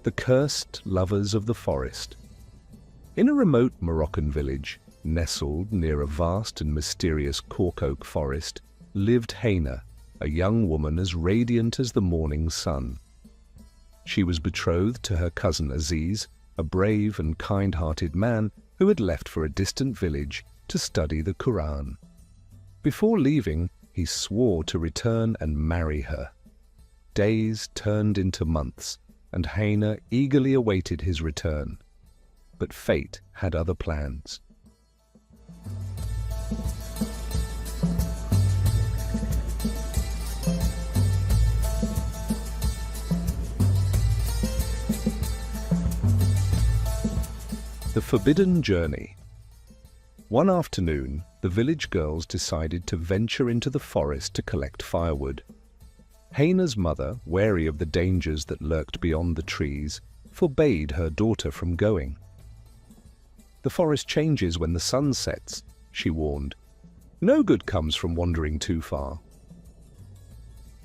The Cursed Lovers of the Forest. In a remote Moroccan village, nestled near a vast and mysterious cork oak forest, lived Hayna, a young woman as radiant as the morning sun. She was betrothed to her cousin Aziz, a brave and kind-hearted man who had left for a distant village to study the Quran. Before leaving, he swore to return and marry her. Days turned into months, and Hayna eagerly awaited his return. But fate had other plans. The Forbidden Journey. One afternoon, the village girls decided to venture into the forest to collect firewood. Hayna's mother, wary of the dangers that lurked beyond the trees, forbade her daughter from going. "The forest changes when the sun sets," she warned. "No good comes from wandering too far."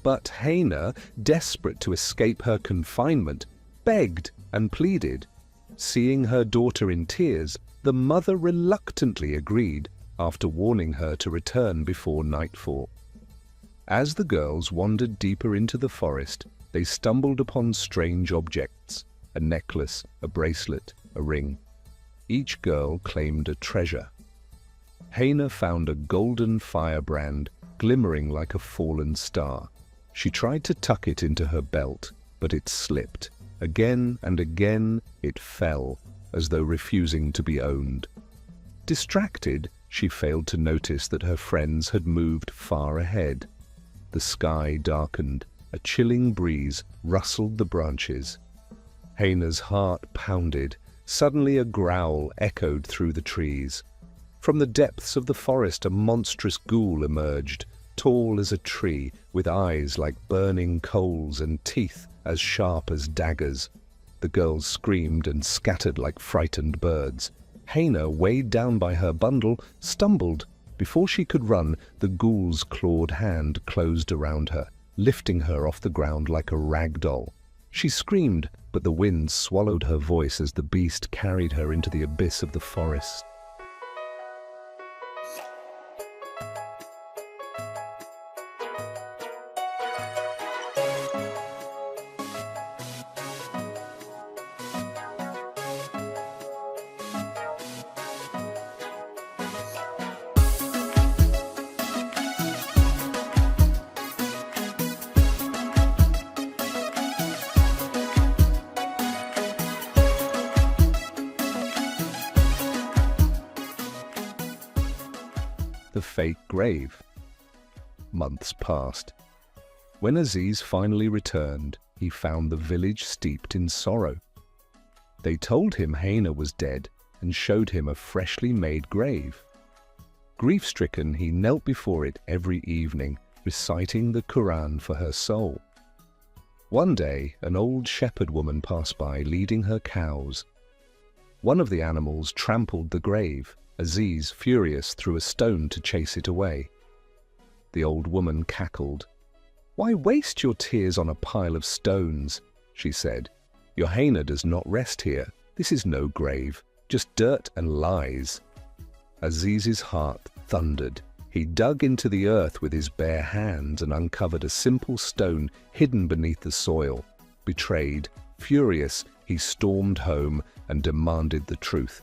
But Hayna, desperate to escape her confinement, begged and pleaded. Seeing her daughter in tears, the mother reluctantly agreed, after warning her to return before nightfall. As the girls wandered deeper into the forest, they stumbled upon strange objects: a necklace, a bracelet, a ring. Each girl claimed a treasure. Hayna found a golden firebrand, glimmering like a fallen star. She tried to tuck it into her belt, but it slipped. Again and again it fell, as though refusing to be owned. Distracted, she failed to notice that her friends had moved far ahead. The sky darkened, a chilling breeze rustled the branches. Hayna's heart pounded. Suddenly a growl echoed through the trees. From the depths of the forest a monstrous ghoul emerged, tall as a tree, with eyes like burning coals and teeth as sharp as daggers. The girls screamed and scattered like frightened birds. Hayna, weighed down by her bundle, stumbled. Before she could run, the ghoul's clawed hand closed around her, lifting her off the ground like a rag doll. She screamed, but the wind swallowed her voice as the beast carried her into the abyss of the forest. The fake grave. Months passed. When Aziz finally returned, he found the village steeped in sorrow. They told him Hayna was dead and showed him a freshly made grave. Grief-stricken, he knelt before it every evening, reciting the Quran for her soul. One day, an old shepherd woman passed by leading her cows. One of the animals trampled the grave. Aziz, furious, threw a stone to chase it away. The old woman cackled. "Why waste your tears on a pile of stones?" she said. "Your Hayna does not rest here. This is no grave, just dirt and lies." Aziz's heart thundered. He dug into the earth with his bare hands and uncovered a simple stone hidden beneath the soil. Betrayed, furious, he stormed home and demanded the truth.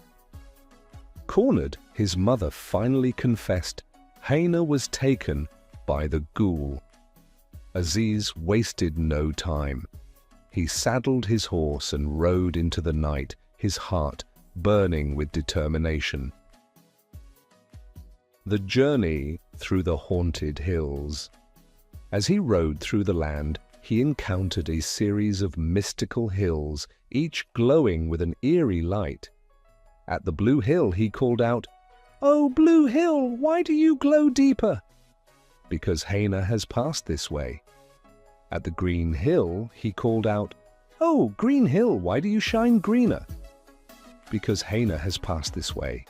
Cornered, his mother finally confessed. Hayna was taken by the ghoul. Aziz wasted no time. He saddled his horse and rode into the night, his heart burning with determination. The journey through the haunted hills. As he rode through the land, he encountered a series of mystical hills, each glowing with an eerie light. At the blue hill, he called out, "Oh, blue hill, why do you glow deeper?" "Because Hayna has passed this way." At the green hill, he called out, "Oh, green hill, why do you shine greener?" "Because Hayna has passed this way."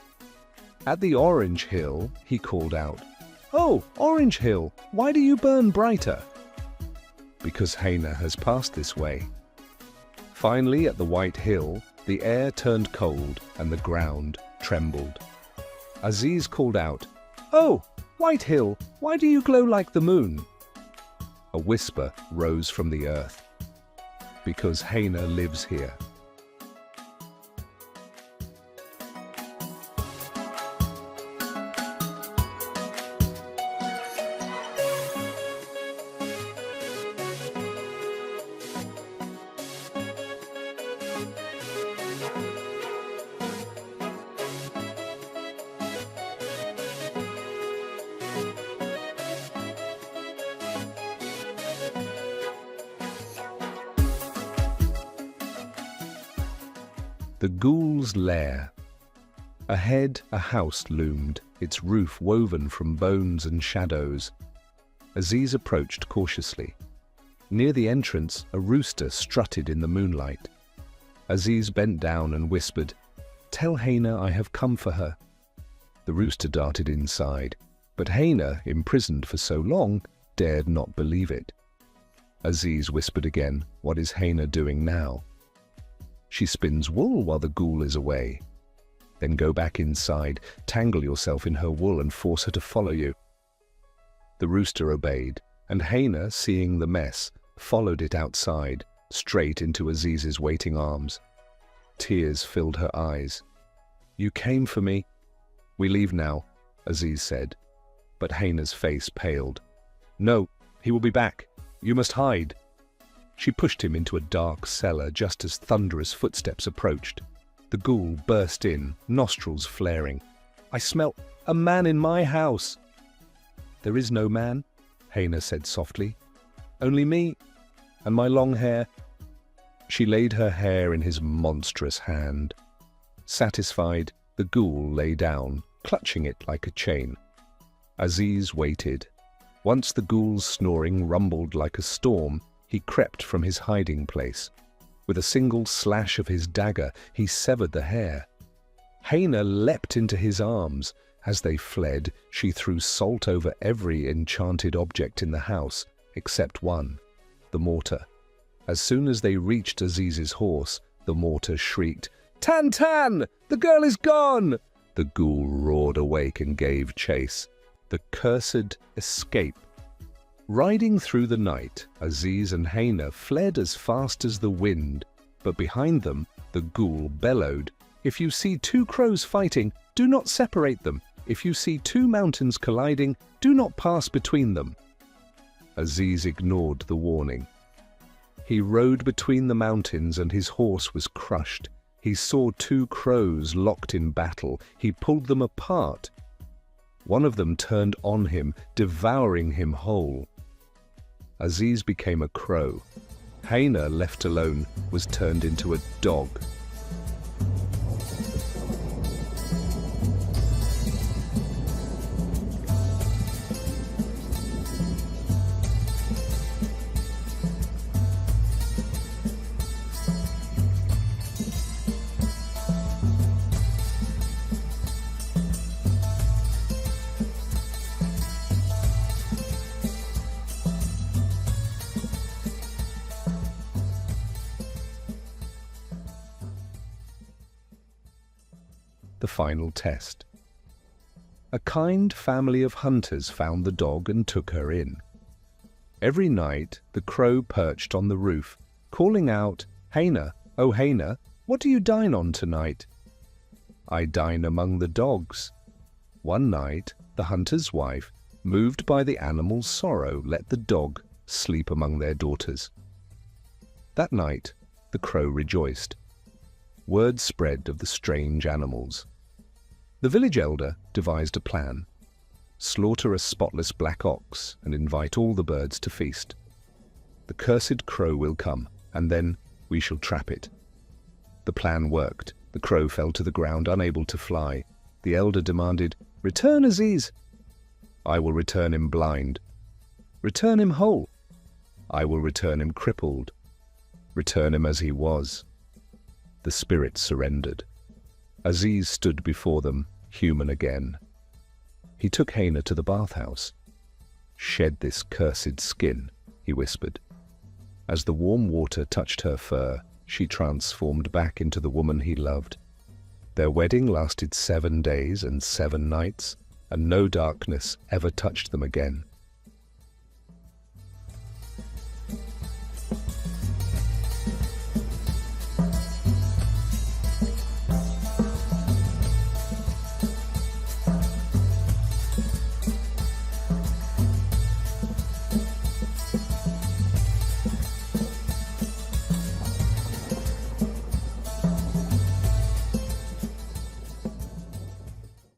At the orange hill, he called out, "Oh, orange hill, why do you burn brighter?" "Because Hayna has passed this way." Finally, at the white hill, the air turned cold and the ground trembled. Aziz called out, "Oh, white hill, why do you glow like the moon?" A whisper rose from the earth, "Because Hayna lives here." The Ghoul's lair. Ahead, a house loomed, its roof woven from bones and shadows. Aziz approached cautiously. Near the entrance, a rooster strutted in the moonlight. Aziz bent down and whispered, "Tell Hayna I have come for her." The rooster darted inside, but Hayna, imprisoned for so long, dared not believe it. Aziz whispered again, "What is Hayna doing now?" "She spins wool while the Ghoul is away." "Then go back inside, tangle yourself in her wool and force her to follow you." The rooster obeyed, and Hayna, seeing the mess, followed it outside, straight into Aziz's waiting arms. Tears filled her eyes. "You came for me." "We leave now," Aziz said, but Hayna's face paled. "No, he will be back. You must hide." She pushed him into a dark cellar just as thunderous footsteps approached. The Ghoul burst in, nostrils flaring. "I smell a man in my house." "There is no man," Hayna said softly. "Only me, and my long hair." She laid her hair in his monstrous hand. Satisfied, the Ghoul lay down, clutching it like a chain. Aziz waited. Once the Ghoul's snoring rumbled like a storm, he crept from his hiding place. With a single slash of his dagger, he severed the hair. Hayna leapt into his arms. As they fled, she threw salt over every enchanted object in the house, except one, the mortar. As soon as they reached Aziz's horse, the mortar shrieked, "Tan Tan! The girl is gone!" The Ghoul roared awake and gave chase. The cursed escape. Riding through the night, Aziz and Hayna fled as fast as the wind, but behind them, the Ghoul bellowed, "If you see two crows fighting, do not separate them. If you see two mountains colliding, do not pass between them." Aziz ignored the warning. He rode between the mountains and his horse was crushed. He saw two crows locked in battle. He pulled them apart. One of them turned on him, devouring him whole. Aziz became a crow. Hayna, left alone, was turned into a dog. The final test. A kind family of hunters found the dog and took her in. Every night, the crow perched on the roof, calling out, "Hayna, oh Hayna, what do you dine on tonight?" "I dine among the dogs." One night, the hunter's wife, moved by the animal's sorrow, let the dog sleep among their daughters. That night, the crow rejoiced. Word spread of the strange animals. The village elder devised a plan. Slaughter a spotless black ox and invite all the birds to feast. The cursed crow will come, and then we shall trap it. The plan worked. The crow fell to the ground, unable to fly. The elder demanded, "Return Aziz." "I will return him blind." "Return him whole." I will return him crippled, return him as he was. The spirit surrendered. Aziz stood before them, human again. He took Hayna to the bathhouse. "Shed this cursed skin," he whispered. As the warm water touched her fur, she transformed back into the woman he loved. Their wedding lasted 7 days and 7 nights, and no darkness ever touched them again.